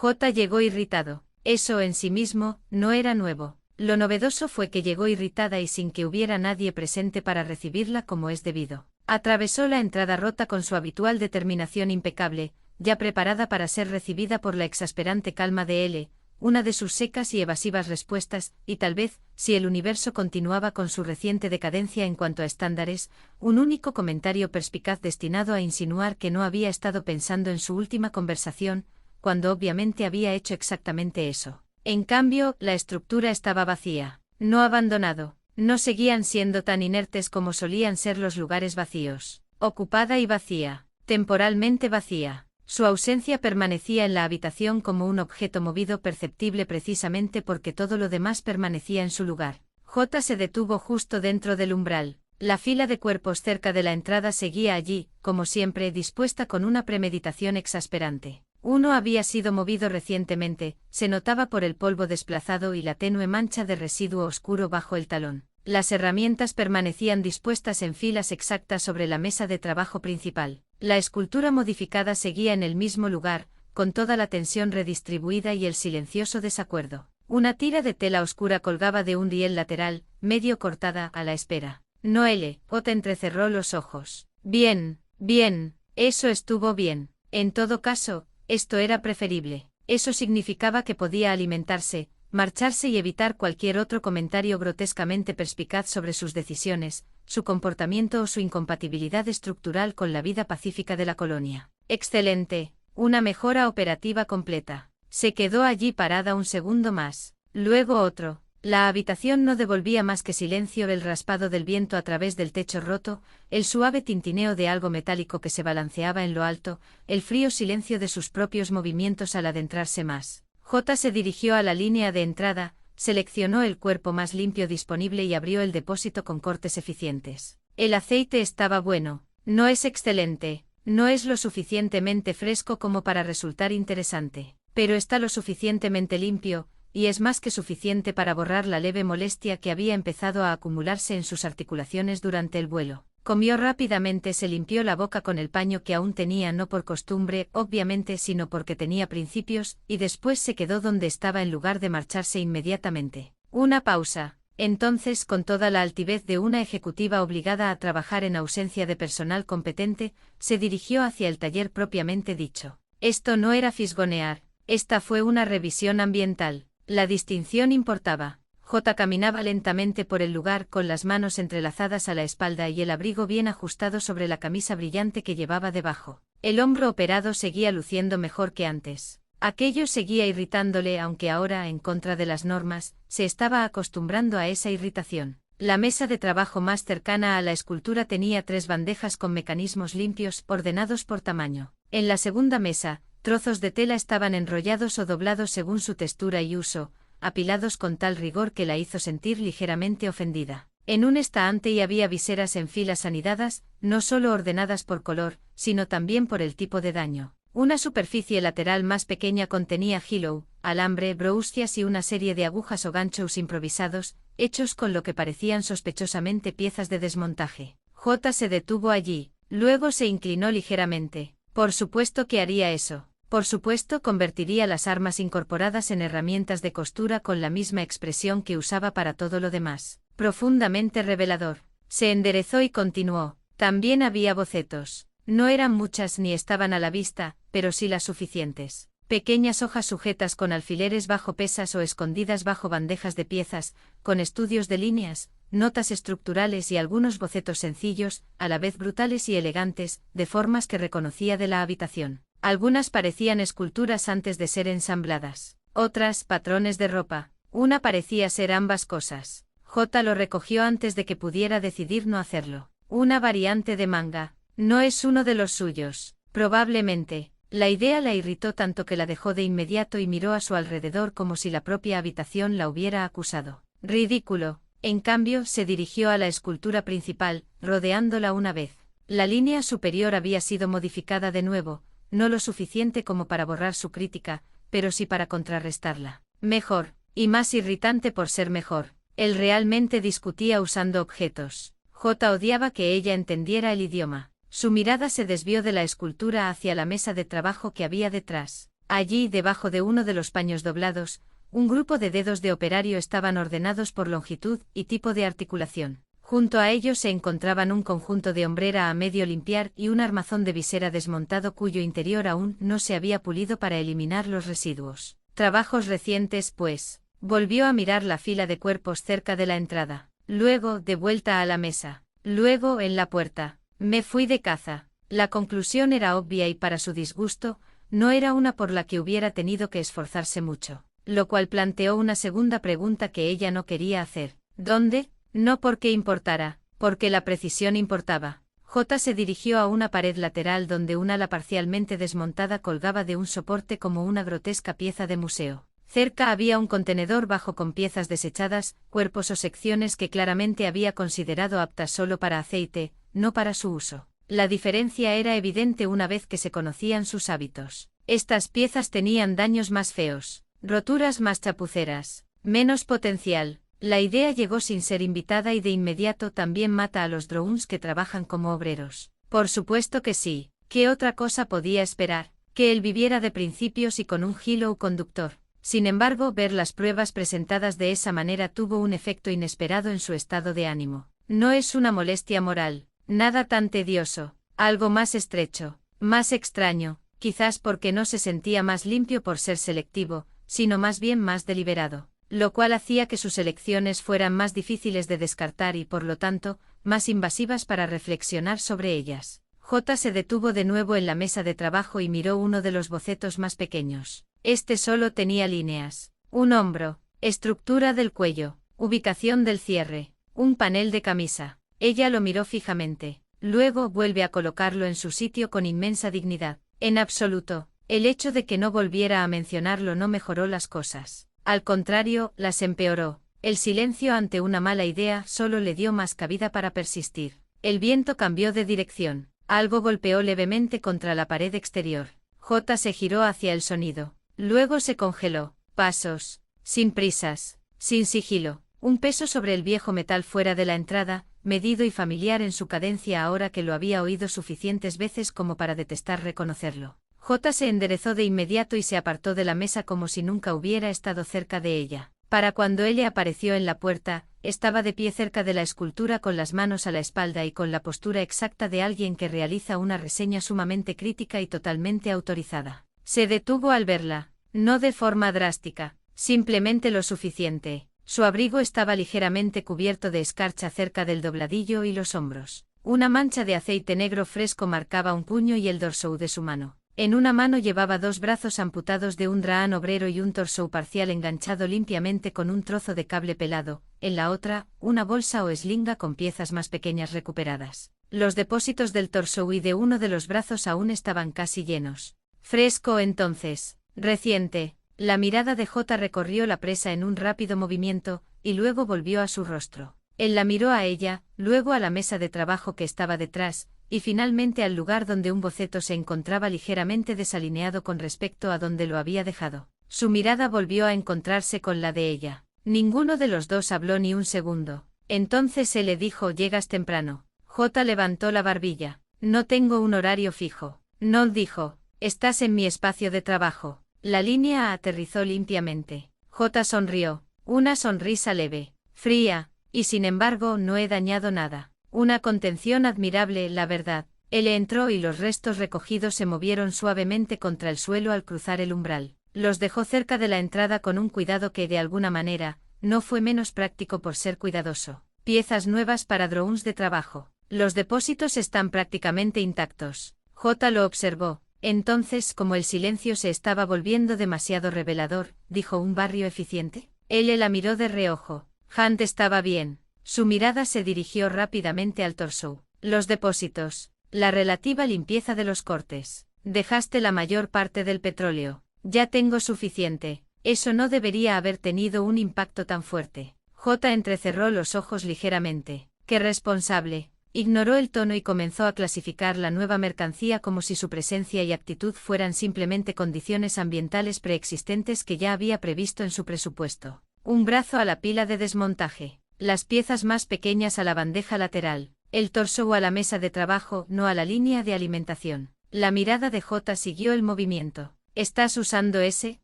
J llegó irritado. Eso en sí mismo no era nuevo. Lo novedoso fue que llegó irritada y sin que hubiera nadie presente para recibirla como es debido. Atravesó la entrada rota con su habitual determinación impecable, ya preparada para ser recibida por la exasperante calma de L, una de sus secas y evasivas respuestas, y tal vez, si el universo continuaba con su reciente decadencia en cuanto a estándares, un único comentario perspicaz destinado a insinuar que no había estado pensando en su última conversación, cuando obviamente había hecho exactamente eso. En cambio, la estructura estaba vacía, no abandonado, no seguían siendo tan inertes como solían ser los lugares vacíos. Ocupada y vacía, temporalmente vacía. Su ausencia permanecía en la habitación como un objeto movido perceptible precisamente porque todo lo demás permanecía en su lugar. J se detuvo justo dentro del umbral. La fila de cuerpos cerca de la entrada seguía allí, como siempre, dispuesta con una premeditación exasperante. Uno había sido movido recientemente, se notaba por el polvo desplazado y la tenue mancha de residuo oscuro bajo el talón. Las herramientas permanecían dispuestas en filas exactas sobre la mesa de trabajo principal. La escultura modificada seguía en el mismo lugar, con toda la tensión redistribuida y el silencioso desacuerdo. Una tira de tela oscura colgaba de un riel lateral, medio cortada, a la espera. Noelle, J entrecerró los ojos. Bien, bien, eso estuvo bien. En todo caso, esto era preferible. Eso significaba que podía alimentarse, marcharse y evitar cualquier otro comentario grotescamente perspicaz sobre sus decisiones, su comportamiento o su incompatibilidad estructural con la vida pacífica de la colonia. Excelente, una mejora operativa completa. Se quedó allí parada un segundo más, luego otro. La habitación no devolvía más que silencio, el raspado del viento a través del techo roto, el suave tintineo de algo metálico que se balanceaba en lo alto, el frío silencio de sus propios movimientos al adentrarse más. J se dirigió a la línea de entrada, seleccionó el cuerpo más limpio disponible y abrió el depósito con cortes eficientes. El aceite estaba bueno, no es excelente, no es lo suficientemente fresco como para resultar interesante, pero está lo suficientemente limpio, y es más que suficiente para borrar la leve molestia que había empezado a acumularse en sus articulaciones durante el vuelo. Comió rápidamente, se limpió la boca con el paño que aún tenía, no por costumbre, obviamente, sino porque tenía principios, y después se quedó donde estaba en lugar de marcharse inmediatamente. Una pausa. Entonces, con toda la altivez de una ejecutiva obligada a trabajar en ausencia de personal competente, se dirigió hacia el taller propiamente dicho. Esto no era fisgonear, esta fue una revisión ambiental. La distinción importaba. J caminaba lentamente por el lugar con las manos entrelazadas a la espalda y el abrigo bien ajustado sobre la camisa brillante que llevaba debajo. El hombro operado seguía luciendo mejor que antes. Aquello seguía irritándole, aunque ahora, en contra de las normas, se estaba acostumbrando a esa irritación. La mesa de trabajo más cercana a la escultura tenía 3 bandejas con mecanismos limpios, ordenados por tamaño. En la segunda mesa, trozos de tela estaban enrollados o doblados según su textura y uso, apilados con tal rigor que la hizo sentir ligeramente ofendida. En un estante había viseras en filas anidadas, no solo ordenadas por color, sino también por el tipo de daño. Una superficie lateral más pequeña contenía hilo, alambre, broustias y una serie de agujas o ganchos improvisados, hechos con lo que parecían sospechosamente piezas de desmontaje. J se detuvo allí, luego se inclinó ligeramente. Por supuesto que haría eso. Por supuesto, convertiría las armas incorporadas en herramientas de costura con la misma expresión que usaba para todo lo demás. Profundamente revelador. Se enderezó y continuó. También había bocetos. No eran muchas ni estaban a la vista, pero sí las suficientes. Pequeñas hojas sujetas con alfileres bajo pesas o escondidas bajo bandejas de piezas, con estudios de líneas, notas estructurales y algunos bocetos sencillos, a la vez brutales y elegantes, de formas que reconocía de la habitación. Algunas parecían esculturas antes de ser ensambladas. Otras, patrones de ropa. Una parecía ser ambas cosas. J lo recogió antes de que pudiera decidir no hacerlo. Una variante de manga. No es uno de los suyos. Probablemente. La idea la irritó tanto que la dejó de inmediato y miró a su alrededor como si la propia habitación la hubiera acusado. Ridículo. En cambio, se dirigió a la escultura principal, rodeándola una vez. La línea superior había sido modificada de nuevo, no lo suficiente como para borrar su crítica, pero sí para contrarrestarla. Mejor, y más irritante por ser mejor. Él realmente discutía usando objetos. J odiaba que ella entendiera el idioma. Su mirada se desvió de la escultura hacia la mesa de trabajo que había detrás. Allí, debajo de uno de los paños doblados, un grupo de dedos de operario estaban ordenados por longitud y tipo de articulación. Junto a ellos se encontraban un conjunto de hombrera a medio limpiar y un armazón de visera desmontado cuyo interior aún no se había pulido para eliminar los residuos. Trabajos recientes, pues. Volvió a mirar la fila de cuerpos cerca de la entrada. Luego, de vuelta a la mesa. Luego, en la puerta. Me fui de caza. La conclusión era obvia y para su disgusto, no era una por la que hubiera tenido que esforzarse mucho. Lo cual planteó una segunda pregunta que ella no quería hacer. ¿Dónde? No porque importara, porque la precisión importaba. J se dirigió a una pared lateral donde un ala parcialmente desmontada colgaba de un soporte como una grotesca pieza de museo. Cerca había un contenedor bajo con piezas desechadas, cuerpos o secciones que claramente había considerado aptas solo para aceite, no para su uso. La diferencia era evidente una vez que se conocían sus hábitos. Estas piezas tenían daños más feos, roturas más chapuceras, menos potencial. La idea llegó sin ser invitada y de inmediato también mata a los drones que trabajan como obreros. Por supuesto que sí. ¿Qué otra cosa podía esperar? Que él viviera de principios y con un hilo conductor. Sin embargo, ver las pruebas presentadas de esa manera tuvo un efecto inesperado en su estado de ánimo. No es una molestia moral, nada tan tedioso, algo más estrecho, más extraño, quizás porque no se sentía más limpio por ser selectivo, sino más bien más deliberado, lo cual hacía que sus elecciones fueran más difíciles de descartar y por lo tanto, más invasivas para reflexionar sobre ellas. J se detuvo de nuevo en la mesa de trabajo y miró uno de los bocetos más pequeños. Este solo tenía líneas, un hombro, estructura del cuello, ubicación del cierre, un panel de camisa. Ella lo miró fijamente, luego vuelve a colocarlo en su sitio con inmensa dignidad. En absoluto, el hecho de que no volviera a mencionarlo no mejoró las cosas. Al contrario, las empeoró. El silencio ante una mala idea solo le dio más cabida para persistir. El viento cambió de dirección. Algo golpeó levemente contra la pared exterior. J se giró hacia el sonido. Luego se congeló. Pasos. Sin prisas. Sin sigilo. Un peso sobre el viejo metal fuera de la entrada, medido y familiar en su cadencia ahora que lo había oído suficientes veces como para detestar reconocerlo. J se enderezó de inmediato y se apartó de la mesa como si nunca hubiera estado cerca de ella. Para cuando ella apareció en la puerta, estaba de pie cerca de la escultura con las manos a la espalda y con la postura exacta de alguien que realiza una reseña sumamente crítica y totalmente autorizada. Se detuvo al verla, no de forma drástica, simplemente lo suficiente. Su abrigo estaba ligeramente cubierto de escarcha cerca del dobladillo y los hombros. Una mancha de aceite negro fresco marcaba un puño y el dorsal de su mano. En una mano llevaba dos brazos amputados de un draan obrero y un torso parcial enganchado limpiamente con un trozo de cable pelado, en la otra, una bolsa o eslinga con piezas más pequeñas recuperadas. Los depósitos del torso y de uno de los brazos aún estaban casi llenos. Fresco entonces, reciente. La mirada de J recorrió la presa en un rápido movimiento, y luego volvió a su rostro. Él la miró a ella, luego a la mesa de trabajo que estaba detrás, y finalmente al lugar donde un boceto se encontraba ligeramente desalineado con respecto a donde lo había dejado. Su mirada volvió a encontrarse con la de ella. Ninguno de los dos habló ni un segundo. Entonces él le dijo: «Llegas temprano». J levantó la barbilla. «No tengo un horario fijo». No dijo: «Estás en mi espacio de trabajo». La línea aterrizó limpiamente. J sonrió. Una sonrisa leve, fría, y sin embargo no he dañado nada. Una contención admirable, la verdad. Él entró y los restos recogidos se movieron suavemente contra el suelo al cruzar el umbral. Los dejó cerca de la entrada con un cuidado que, de alguna manera, no fue menos práctico por ser cuidadoso. Piezas nuevas para drones de trabajo. Los depósitos están prácticamente intactos. J lo observó. Entonces, como el silencio se estaba volviendo demasiado revelador, dijo: «¿Un barrio eficiente?». Él la miró de reojo. Hunt estaba bien. Su mirada se dirigió rápidamente al torso. Los depósitos. La relativa limpieza de los cortes. Dejaste la mayor parte del petróleo. Ya tengo suficiente. Eso no debería haber tenido un impacto tan fuerte. J entrecerró los ojos ligeramente. «¿Qué responsable?». Ignoró el tono y comenzó a clasificar la nueva mercancía como si su presencia y actitud fueran simplemente condiciones ambientales preexistentes que ya había previsto en su presupuesto. Un brazo a la pila de desmontaje. Las piezas más pequeñas a la bandeja lateral. El torso a la mesa de trabajo, no a la línea de alimentación. La mirada de J siguió el movimiento. ¿Estás usando ese?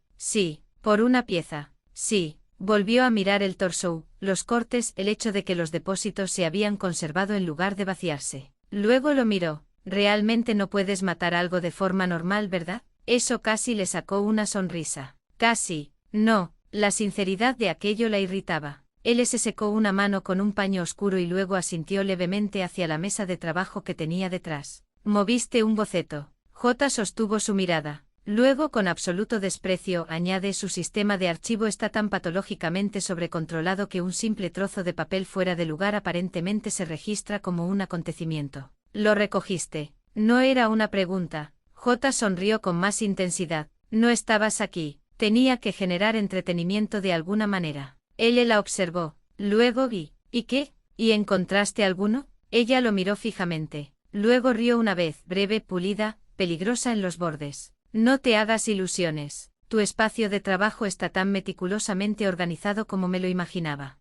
Sí. ¿Por una pieza? Sí. Volvió a mirar el torso, los cortes, el hecho de que los depósitos se habían conservado en lugar de vaciarse. Luego lo miró. Realmente no puedes matar algo de forma normal, ¿verdad? Eso casi le sacó una sonrisa. Casi. No. La sinceridad de aquello la irritaba. Él se secó una mano con un paño oscuro y luego asintió levemente hacia la mesa de trabajo que tenía detrás. Moviste un boceto. J sostuvo su mirada. Luego, con absoluto desprecio, añade: su sistema de archivo está tan patológicamente sobrecontrolado que un simple trozo de papel fuera de lugar aparentemente se registra como un acontecimiento. ¿Lo recogiste? No era una pregunta. J sonrió con más intensidad. No estabas aquí. Tenía que generar entretenimiento de alguna manera. Él la observó. Luego vi. ¿Y qué? ¿Y encontraste alguno? Ella lo miró fijamente. Luego rió una vez, breve, pulida, peligrosa en los bordes. No te hagas ilusiones. Tu espacio de trabajo está tan meticulosamente organizado como me lo imaginaba.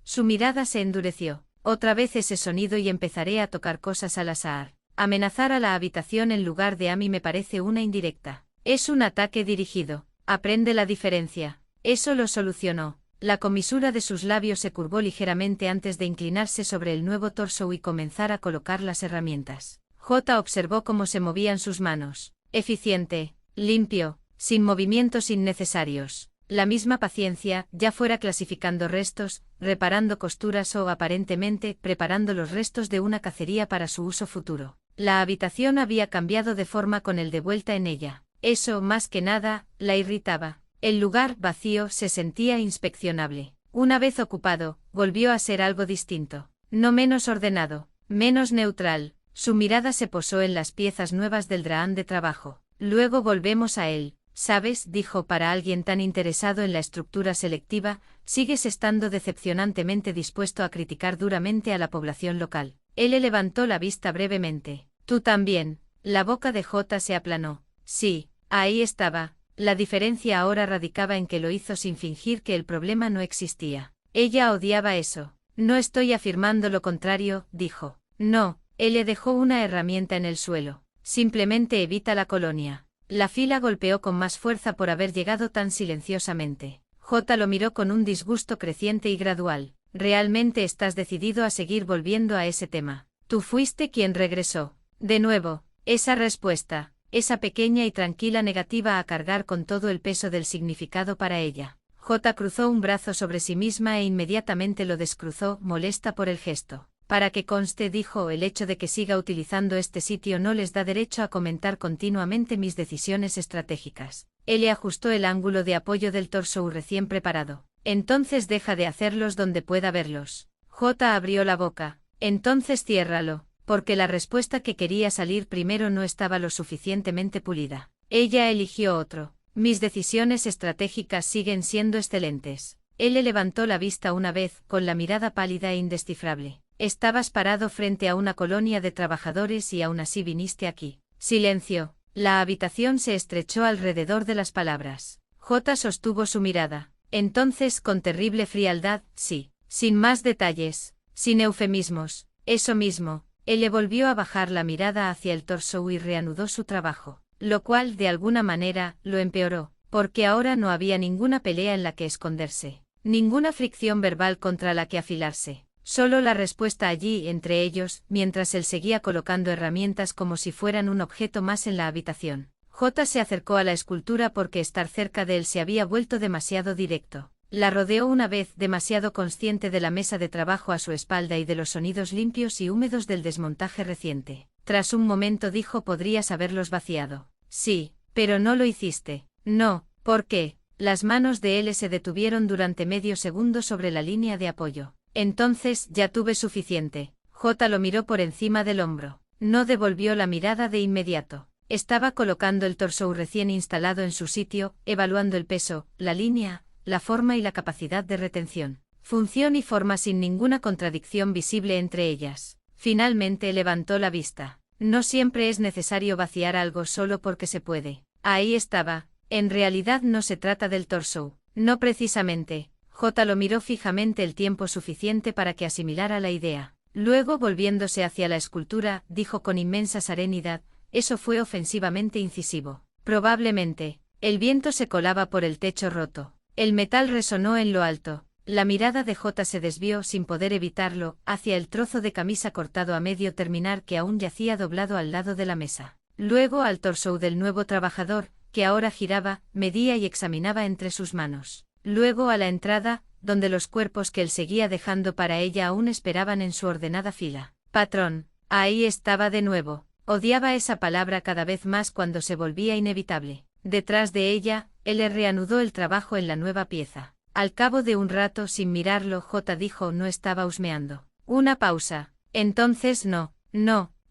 Su mirada se endureció. Otra vez ese sonido y empezaré a tocar cosas al azar. Amenazar a la habitación en lugar de a mí me parece una indirecta. Es un ataque dirigido. Aprende la diferencia. Eso lo solucionó. La comisura de sus labios se curvó ligeramente antes de inclinarse sobre el nuevo torso y comenzar a colocar las herramientas. J observó cómo se movían sus manos. Eficiente, limpio, sin movimientos innecesarios. La misma paciencia, ya fuera clasificando restos, reparando costuras o, aparentemente, preparando los restos de una cacería para su uso futuro. La habitación había cambiado de forma con él de vuelta en ella. Eso, más que nada, la irritaba. El lugar, vacío, se sentía inspeccionable. Una vez ocupado, volvió a ser algo distinto. No menos ordenado, menos neutral. Su mirada se posó en las piezas nuevas del dragón de trabajo. Luego volvemos a él. ¿Sabes? Dijo, para alguien tan interesado en la estructura selectiva, sigues estando decepcionantemente dispuesto a criticar duramente a la población local. Él le levantó la vista brevemente. Tú también. La boca de J se aplanó. Sí, ahí estaba. La diferencia ahora radicaba en que lo hizo sin fingir que el problema no existía. Ella odiaba eso. No estoy afirmando lo contrario, dijo. No. Él le dejó una herramienta en el suelo. Simplemente evita la colonia. La fila golpeó con más fuerza por haber llegado tan silenciosamente. J lo miró con un disgusto creciente y gradual. ¿Realmente estás decidido a seguir volviendo a ese tema? Tú fuiste quien regresó. De nuevo, esa respuesta, esa pequeña y tranquila negativa a cargar con todo el peso del significado para ella. J cruzó un brazo sobre sí misma e inmediatamente lo descruzó, molesta por el gesto. Para que conste, dijo, el hecho de que siga utilizando este sitio no les da derecho a comentar continuamente mis decisiones estratégicas. Él le ajustó el ángulo de apoyo del torso recién preparado. Entonces deja de hacerlos donde pueda verlos. J abrió la boca. Entonces ciérralo, porque la respuesta que quería salir primero no estaba lo suficientemente pulida. Ella eligió otro. Mis decisiones estratégicas siguen siendo excelentes. Él le levantó la vista una vez, con la mirada pálida e indescifrable. Estabas parado frente a una colonia de trabajadores y aún así viniste aquí. Silencio. La habitación se estrechó alrededor de las palabras. J sostuvo su mirada. Entonces, con terrible frialdad, sí. Sin más detalles. Sin eufemismos. Eso mismo. Él le volvió a bajar la mirada hacia el torso y reanudó su trabajo. Lo cual, de alguna manera, lo empeoró. Porque ahora no había ninguna pelea en la que esconderse. Ninguna fricción verbal contra la que afilarse. Solo la respuesta allí entre ellos, mientras él seguía colocando herramientas como si fueran un objeto más en la habitación. J se acercó a la escultura porque estar cerca de él se había vuelto demasiado directo. La rodeó una vez, demasiado consciente de la mesa de trabajo a su espalda y de los sonidos limpios y húmedos del desmontaje reciente. Tras un momento dijo: podrías haberlos vaciado. Sí, pero no lo hiciste. No, ¿por qué? Las manos de él se detuvieron durante medio segundo sobre la línea de apoyo. Entonces, ya tuve suficiente. J lo miró por encima del hombro. No devolvió la mirada de inmediato. Estaba colocando el torso recién instalado en su sitio, evaluando el peso, la línea, la forma y la capacidad de retención. Función y forma sin ninguna contradicción visible entre ellas. Finalmente levantó la vista. No siempre es necesario vaciar algo solo porque se puede. Ahí estaba. En realidad no se trata del torso. No precisamente. J lo miró fijamente el tiempo suficiente para que asimilara la idea. Luego, volviéndose hacia la escultura, dijo con inmensa serenidad: eso fue ofensivamente incisivo. Probablemente. El viento se colaba por el techo roto. El metal resonó en lo alto. La mirada de J se desvió sin poder evitarlo, hacia el trozo de camisa cortado a medio terminar que aún yacía doblado al lado de la mesa. Luego al torso del nuevo trabajador, que ahora giraba, medía y examinaba entre sus manos. Luego a la entrada, donde los cuerpos que él seguía dejando para ella aún esperaban en su ordenada fila. Patrón. Ahí estaba de nuevo. Odiaba esa palabra cada vez más cuando se volvía inevitable. Detrás de ella, él le reanudó el trabajo en la nueva pieza. Al cabo de un rato sin mirarlo, J dijo no estaba husmeando. Una pausa. Entonces no,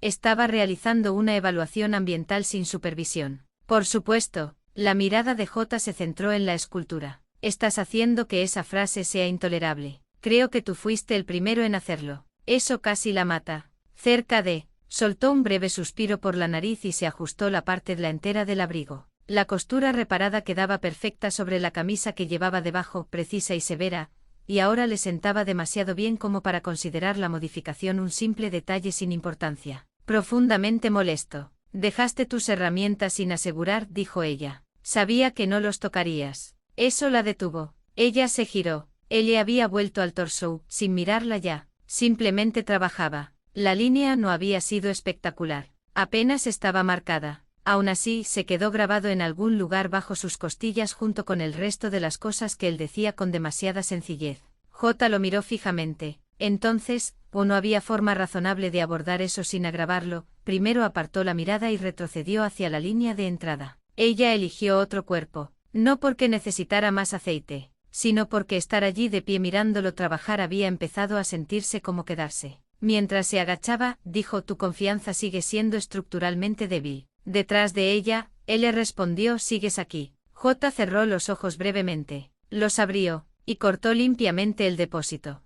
estaba realizando una evaluación ambiental sin supervisión. Por supuesto, la mirada de J se centró en la escultura. Estás haciendo que esa frase sea intolerable. Creo que tú fuiste el primero en hacerlo. Eso casi la mata. Cerca de... Soltó un breve suspiro por la nariz y se ajustó la parte delantera del abrigo. La costura reparada quedaba perfecta sobre la camisa que llevaba debajo, precisa y severa, y ahora le sentaba demasiado bien como para considerar la modificación un simple detalle sin importancia. Profundamente molesto. Dejaste tus herramientas sin asegurar, dijo ella. Sabía que no los tocarías. Eso la detuvo. Ella se giró. Él le había vuelto al torso, sin mirarla ya. Simplemente trabajaba. La línea no había sido espectacular. Apenas estaba marcada. Aún así, se quedó grabado en algún lugar bajo sus costillas junto con el resto de las cosas que él decía con demasiada sencillez. J lo miró fijamente. Entonces, ¿o no había forma razonable de abordar eso sin agravarlo? Primero apartó la mirada y retrocedió hacia la línea de entrada. Ella eligió otro cuerpo. No porque necesitara más aceite, sino porque estar allí de pie mirándolo trabajar había empezado a sentirse como quedarse. Mientras se agachaba, dijo: tu confianza sigue siendo estructuralmente débil. Detrás de ella, él le respondió: sigues aquí. J cerró los ojos brevemente, los abrió, y cortó limpiamente el depósito.